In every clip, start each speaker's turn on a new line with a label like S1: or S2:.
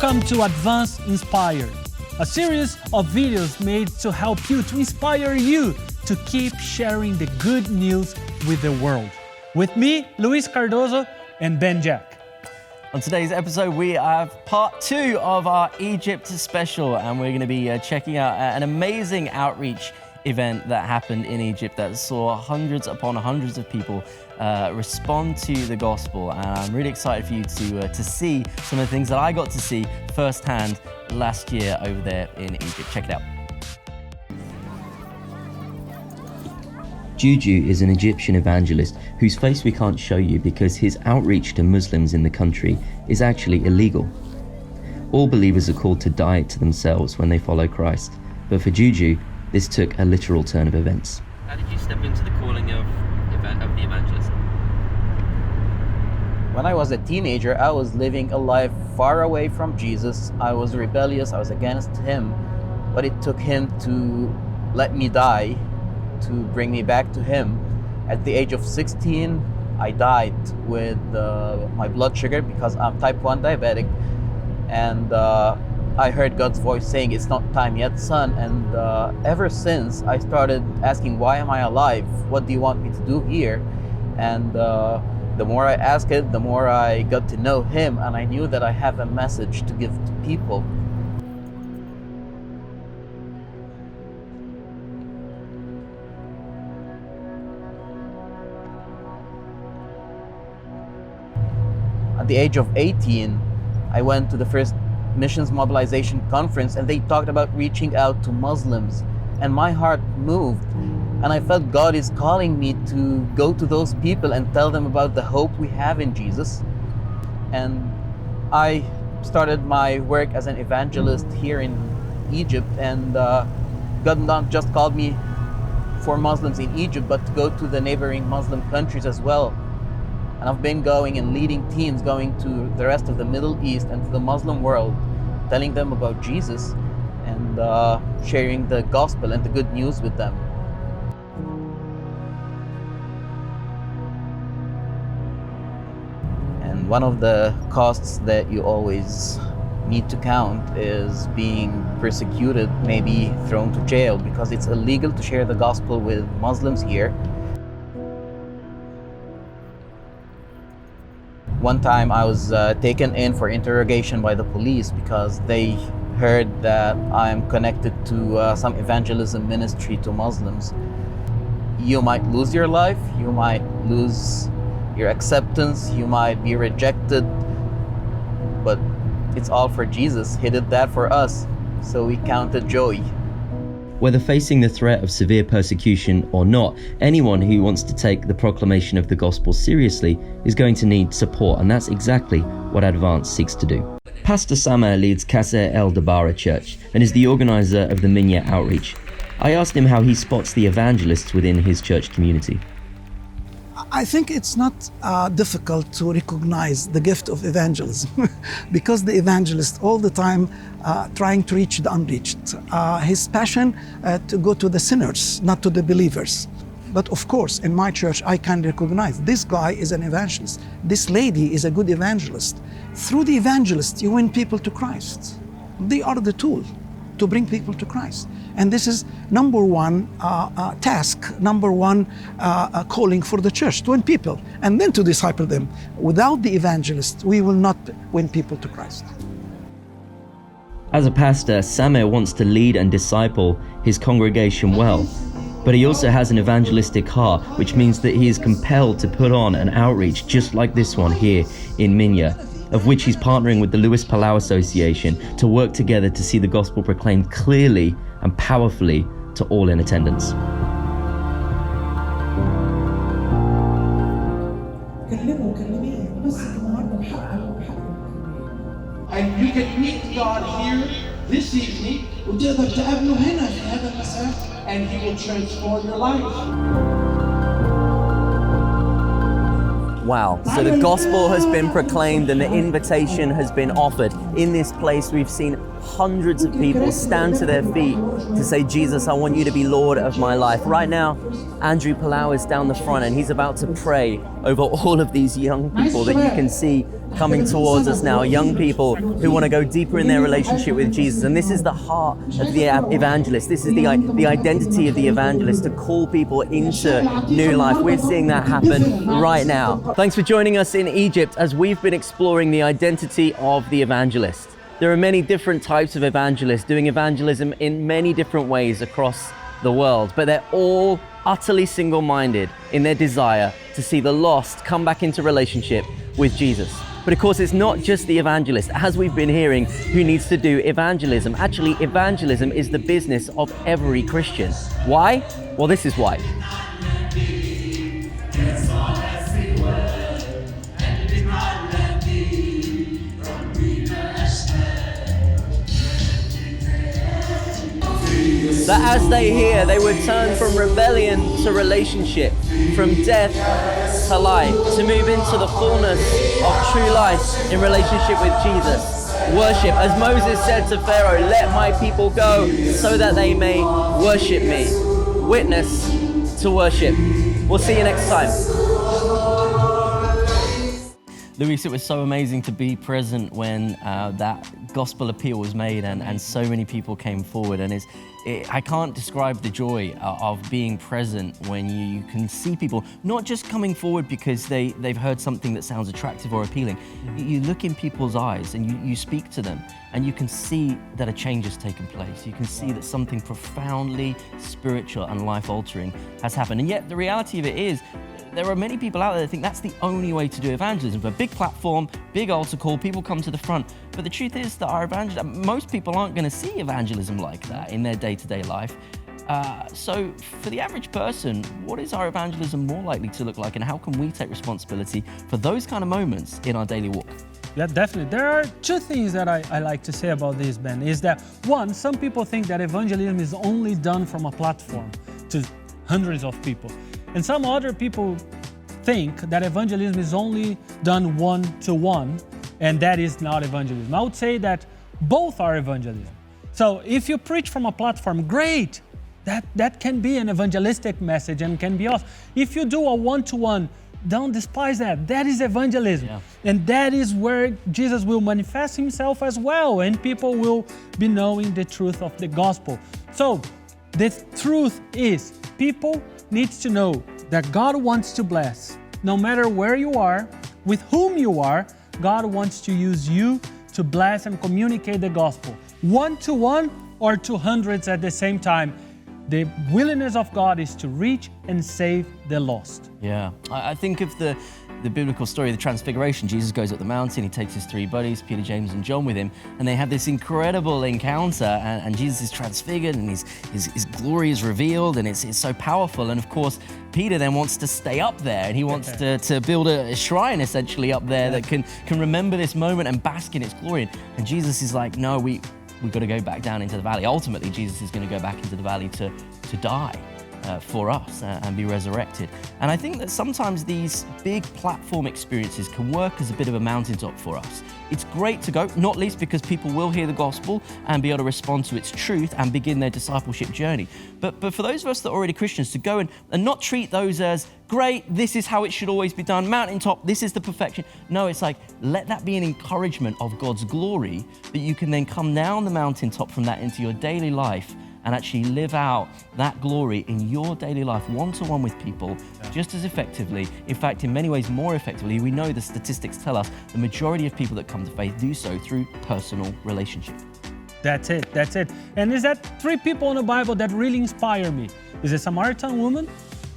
S1: Welcome to Advance Inspire, a series of videos made to help you, to inspire you to keep sharing the good news with the world. With me, Luis Cardozo and Ben Jack.
S2: On today's episode, we have part 2 of our Egypt special, and we're going to be checking out an amazing outreach event that happened in Egypt that saw hundreds upon hundreds of people respond to the gospel. And I'm really excited for you to see some of the things that I got to see firsthand last year over there in Egypt. Check it out.
S3: Juju is an Egyptian evangelist whose face we can't show you because his outreach to Muslims in the country is actually illegal. All believers are called to die to themselves when they follow Christ, but for Juju, this took a literal turn of events.
S2: How did you step into the calling of the evangelist?
S4: When I was a teenager, I was living a life far away from Jesus. I was rebellious, I was against him, but it took him to let me die to bring me back to him. At the age of 16, I died with my blood sugar because I'm type 1 diabetic, and I heard God's voice saying, "It's not time yet, son." And ever since, I started asking, why am I alive? What do you want me to do here? And the more I asked it, the more I got to know him, and I knew that I have a message to give to people. At the age of 18, I went to the first missions mobilization conference, and they talked about reaching out to Muslims, and my heart moved, and I felt God is calling me to go to those people and tell them about the hope we have in Jesus. And I started my work as an evangelist here in Egypt, and God not just called me for Muslims in Egypt, but to go to the neighboring Muslim countries as well. And I've been going and leading teams going to the rest of the Middle East and to the Muslim world, telling them about Jesus and sharing the gospel and the good news with them. And one of the costs that you always need to count is being persecuted, maybe thrown to jail, because it's illegal to share the gospel with Muslims here. One time I was taken in for interrogation by the police because they heard that I'm connected to some evangelism ministry to Muslims. You might lose your life, you might lose your acceptance, you might be rejected, but it's all for Jesus. He did that for us, so we counted joy.
S3: Whether facing the threat of severe persecution or not, anyone who wants to take the proclamation of the gospel seriously is going to need support, and that's exactly what Advance seeks to do. Pastor Samer leads Kasser El Dabara Church and is the organizer of the Minya outreach. I asked him how he spots the evangelists within his church community.
S5: I think it's not difficult to recognize the gift of evangelism because the evangelist all the time trying to reach the unreached. His passion to go to the sinners, not to the believers. But of course, in my church, I can recognize this guy is an evangelist. This lady is a good evangelist. Through the evangelist, you win people to Christ. They are the tool to bring people to Christ. And this is number one task, number one calling for the church, to win people and then to disciple them. Without the evangelist, we will not win people to Christ.
S3: As a pastor, Samer wants to lead and disciple his congregation well, but he also has an evangelistic heart, which means that he is compelled to put on an outreach just like this one here in Minya, of which he's partnering with the Louis Palau Association to work together to see the gospel proclaimed clearly and powerfully to all in attendance.
S6: And you can meet God here this evening, and He will transform your life.
S2: Wow, so the gospel has been proclaimed and the invitation has been offered. In this place, we've seen hundreds of people stand to their feet to say, Jesus, I want you to be Lord of my life. Right now, Andrew Palau is down the front and he's about to pray over all of these young people that you can see coming towards us now, young people who want to go deeper in their relationship with Jesus. And this is the heart of the evangelist. This is the identity of the evangelist, to call people into new life. We're seeing that happen right now. Thanks for joining us in Egypt as we've been exploring the identity of the evangelist. There are many different types of evangelists doing evangelism in many different ways across the world, but they're all utterly single-minded in their desire to see the lost come back into relationship with Jesus. But of course, it's not just the evangelist, as we've been hearing, who needs to do evangelism. Actually, evangelism is the business of every Christian. Why? Well, this is why. That as they hear, they would turn from rebellion to relationship, from death to life, to move into the fullness of true life in relationship with Jesus. Worship, as Moses said to Pharaoh, let my people go so that they may worship me. Witness to worship. We'll see you next time. Luis, it was so amazing to be present when that gospel appeal was made and so many people came forward. And I can't describe the joy of being present when you can see people not just coming forward because they've heard something that sounds attractive or appealing. You look in people's eyes and you speak to them and you can see that a change has taken place. You can see that something profoundly spiritual and life-altering has happened. And yet the reality of it is, there are many people out there that think that's the only way to do evangelism. For a big platform, big altar call, people come to the front. But the truth is that most people aren't going to see evangelism like that in their day-to-day life. So for the average person, what is our evangelism more likely to look like, and how can we take responsibility for those kind of moments in our daily walk?
S1: Yeah, definitely. There are two things that I like to say about this, Ben, is that one, some people think that evangelism is only done from a platform to hundreds of people. And some other people think that evangelism is only done one-to-one, and that is not evangelism. I would say that both are evangelism. So if you preach from a platform, great, that can be an evangelistic message and can be awesome. If you do a one-to-one, don't despise that. That is evangelism. Yeah. And that is where Jesus will manifest himself as well, and people will be knowing the truth of the gospel. So the truth is, people needs to know that God wants to bless. No matter where you are, with whom you are, God wants to use you to bless and communicate the gospel. One-to-one or to hundreds at the same time. The willingness of God is to reach and save the lost.
S2: Yeah, I think of the biblical story of the Transfiguration. Jesus goes up the mountain, he takes his three buddies, Peter, James, and John, with him, and they have this incredible encounter, and Jesus is transfigured, and his glory is revealed, and it's so powerful. And of course, Peter then wants to stay up there, and he wants to build a shrine essentially up there that can remember this moment and bask in its glory. And Jesus is like, no, we've got to go back down into the valley. Ultimately, Jesus is going to go back into the valley to die for us and be resurrected. And I think that sometimes these big platform experiences can work as a bit of a mountaintop for us. It's great to go, not least because people will hear the gospel and be able to respond to its truth and begin their discipleship journey. But for those of us that are already Christians, to go and not treat those as, great, this is how it should always be done, mountaintop, this is the perfection. No, it's like, let that be an encouragement of God's glory, that you can then come down the mountaintop from that into your daily life and actually live out that glory in your daily life, one-to-one with people, just as effectively. In fact, in many ways more effectively. We know the statistics tell us the majority of people that come to faith do so through personal relationship.
S1: That's it. And is that three people in the Bible that really inspire me? Is the Samaritan woman,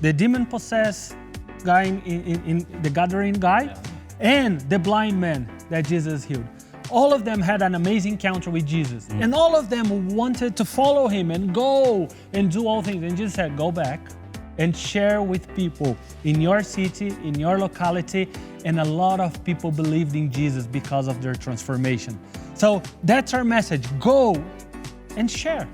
S1: the demon-possessed guy in the Gadarene guy, and the blind man that Jesus healed. All of them had an amazing encounter with Jesus. And all of them wanted to follow him and go and do all things. And Jesus said, go back and share with people in your city, in your locality. And a lot of people believed in Jesus because of their transformation. So that's our message. Go and share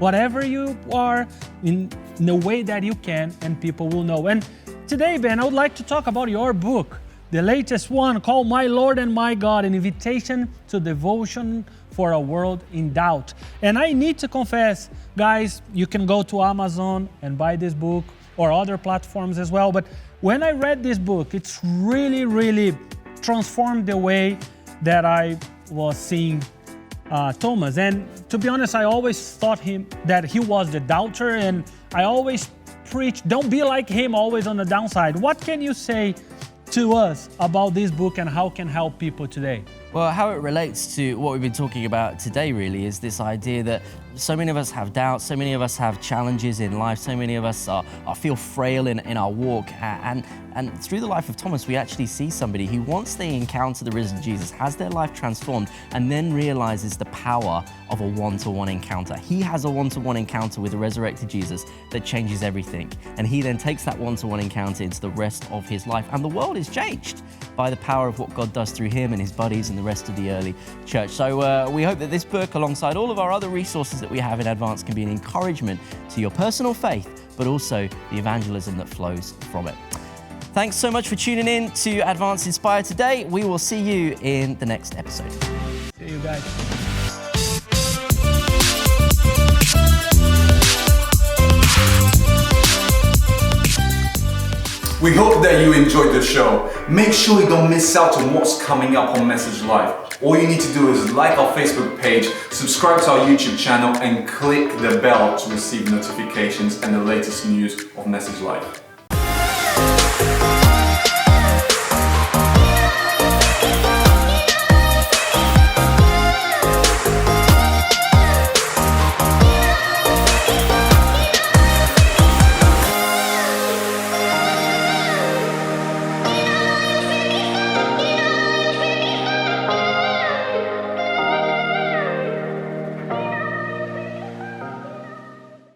S1: whatever you are in the way that you can, and people will know. And today, Ben, I would like to talk about your book. the latest one called My Lord and My God, an invitation to devotion for a world in doubt. And I need to confess, guys, you can go to Amazon and buy this book or other platforms as well. But when I read this book, it's really, really transformed the way that I was seeing Thomas. And to be honest, I always thought that he was the doubter, and I always preach, don't be like him, always on the downside. What can you say to us about this book and how it can help people today?
S2: Well, how it relates to what we've been talking about today really is this idea that so many of us have doubts, so many of us have challenges in life, so many of us feel frail in our walk. And through the life of Thomas, we actually see somebody who, once they encounter the risen Jesus, has their life transformed and then realizes the power of a one-to-one encounter. He has a one-to-one encounter with the resurrected Jesus that changes everything. And he then takes that one-to-one encounter into the rest of his life. And the world is changed by the power of what God does through him and his buddies and the rest of the early church. So we hope that this book, alongside all of our other resources that we have in advance, can be an encouragement to your personal faith, but also the evangelism that flows from it. Thanks so much for tuning in to Advance Inspire today. We will see you in the next episode.
S1: See you guys.
S7: We hope that you enjoyed the show. Make sure you don't miss out on what's coming up on Message Live. All you need to do is like our Facebook page, subscribe to our YouTube channel, and click the bell to receive notifications and the latest news of Message Live.